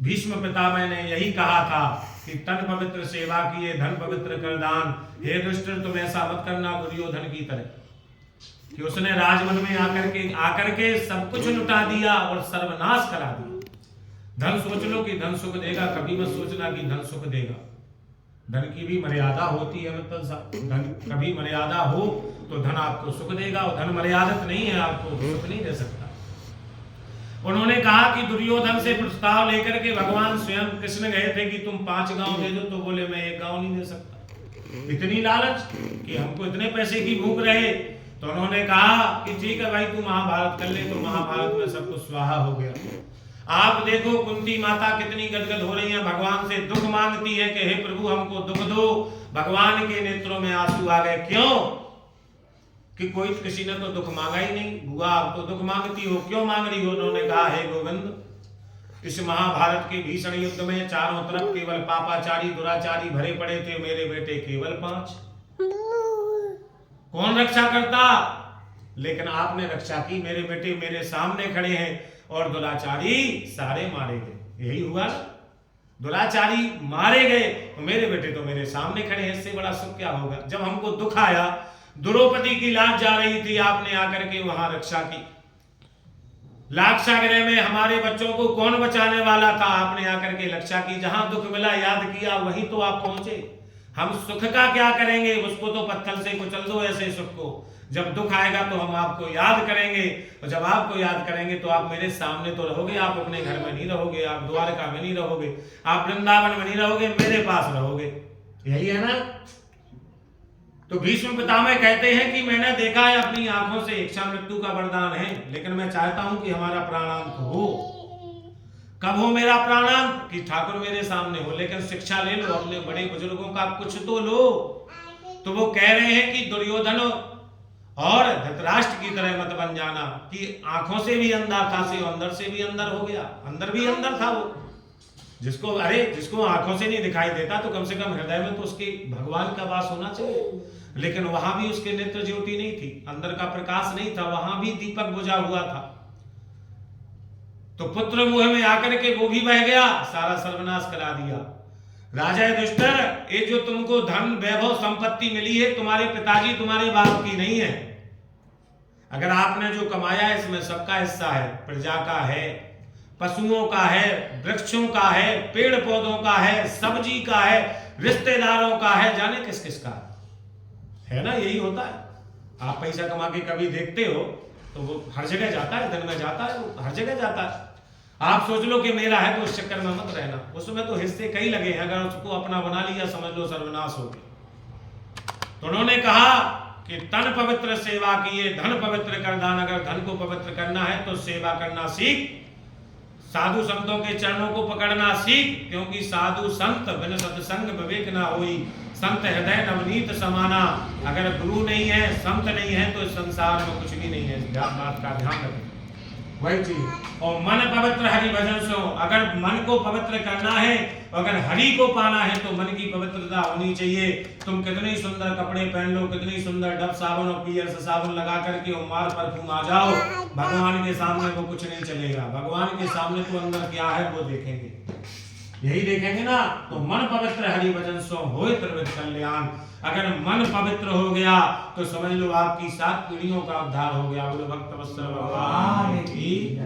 भीष्म पितामह ने यही कहा था कि तन पवित्र सेवा किए धन पवित्र कर दान। हे दुष्ट, तुम ऐसा मत करना दुर्योधन की तरह कि उसने राजमन में आकर के सब कुछ लुटा दिया और सर्वनाश करा दिया। धन सोच लो कि धन सुख देगा, कभी मत सोचना कि धन सुख देगा। धन की भी मर्यादा होती है मित्र साहब। धन कभी मर्यादा हो तो धन आपको सुख देगा, और धन मर्यादित नहीं है आपको सुख नहीं दे सकता। उन्होंने कहा कि दुर्योधन से प्रस्ताव लेकर के भगवान स्वयं कृष्ण गए थे कि तुम 5 गांव दे दो, तो बोले मैं 1 गांव नहीं दे सकता। इतनी लालच कि हमको इतने पैसे की भूख रहे। तो उन्होंने कहा कि ठीक है भाई, तू महाभारत कर ले। तो महाभारत में सब कुछ स्वाहा हो गया। आप देखो कुंती माता कितनी गदगद हो रही है, भगवान से दुख मांगती है कि हे प्रभु हमको दुख दो। भगवान के नेत्रों में आंसू आ गए। क्यों? कि किसी ने तो दुख मांगा ही नहीं। बुआ आप तो दुख मांगती हो, क्यों मांग रही हो? उन्होंने कहा हे गोविंद, इस महाभारत के भीषण युद्ध में चारों तरफ केवल पापाचारी दुराचारी भरे पड़े थे, मेरे बेटे केवल 5। कौन रक्षा करता? लेकिन आपने रक्षा की। मेरे बेटे मेरे सामने खड़े हैं और दुराचारी सारे मारे गए। यही हुआ ना, दुराचारी मारे गए तो मेरे बेटे तो मेरे सामने खड़े हैं। इससे बड़ा सुख क्या होगा? जब हमको दुख आया, द्रौपदी की लाज जा रही थी, आपने आकर के वहां रक्षा की। लाक्षागृह में हमारे बच्चों को कौन बचाने वाला था? आपने आकर के रक्षा की। जहां दुख मिला याद किया, वहीं तो आप पहुंचे। हम सुख का क्या करेंगे? उसको तो पत्थर से कुचल दो ऐसे सुख को। जब दुख आएगा तो हम आपको याद करेंगे, और जब आपको याद करेंगे तो आप मेरे सामने तो रहोगे। आप अपने घर में नहीं रहोगे, आप द्वारका में नहीं रहोगे, आप वृंदावन में नहीं रहोगे, मेरे पास रहोगे। यही है ना? तो भीष्म पितामह कहते हैं कि मैंने देखा है अपनी आंखों से, इच्छा मृत्यु का वरदान है, लेकिन मैं चाहता हूं कि हमारा प्राणांत हो। कब हो मेरा प्राणांत? कि ठाकुर मेरे सामने हो। लेकिन शिक्षा ले लो अपने बड़े बुजुर्गों का, कुछ तो लो। तो वो कह रहे हैं कि दुर्योधन और धृतराष्ट्र की तरह मत बन जाना कि आंखों से भी अंधा था से अंदर से भी अंदर हो गया। अंदर भी अंदर था वो। जिसको आंखों से नहीं दिखाई देता तो कम से कम हृदय में तो उसके भगवान का वास होना चाहिए। लेकिन वहां भी उसके नेत्र ज्योति नहीं थी, अंदर का प्रकाश नहीं था, वहां भी दीपक बुझा हुआ था। तो पुत्र मुह में आकर के वो भी बह गया, सारा सर्वनाश करा दिया। राजा दुष्टर, ये जो तुमको धन वैभव संपत्ति मिली है, तुम्हारे पिताजी तुम्हारे बाप की नहीं है। अगर आपने जो कमाया है इसमें सबका हिस्सा है। प्रजा का है, पशुओं का है, वृक्षों का है, पेड़ पौधों का है, सब्जी का है, रिश्तेदारों का है, जाने किस किस का है ना। यही होता है। आप पैसा कमा के कभी देखते हो तो वो हर जगह जाता है, धन में जाता है, वो हर जगह जाता है। आप सोच लो कि मेरा है तो उस चक्कर में मत रहना। उसमें तो हिस्से कई लगे हैं, अगर उसको अपना बना लिया समझ लो सर्वनाश हो गया। तो उन्होंने कहा कि तन पवित्र सेवा किए धन पवित्र कर दान। अगर धन को पवित्र करना है तो सेवा करना सीख, साधु संतों के चरणों को पकड़ना सीख, क्योंकि साधु संत बिन सत्संग विवेक ना होई। संत हृदय नवनीत समाना। अगर गुरु नहीं है, संत नहीं है, तो इस संसार में कुछ भी नहीं है। इस बात का ध्यान रखें। वही चीज। और मन पवित्र हरि भजन सो। अगर मन को पवित्र करना है, अगर हरि को पाना है, तो मन की पवित्रता होनी चाहिए। तुम कितनी सुंदर कपड़े पहन लो, कितनी सुंदर डब साबुन और पियर से साबुन लगा करके और मार परफ्यूम आ जाओ, भगवान के सामने वो कुछ नहीं चलेगा। भगवान के सामने तो अंदर क्या है वो देखेंगे, यही देखेंगे ना। तो मन पवित्र हरि भजन सो होय त्रिविध कल्याण। अगर मन पवित्र हो गया तो समझ लो आपकी 7 पीढ़ियों का उद्धार हो गया। बोलो भक्त वत्सल भगवान की।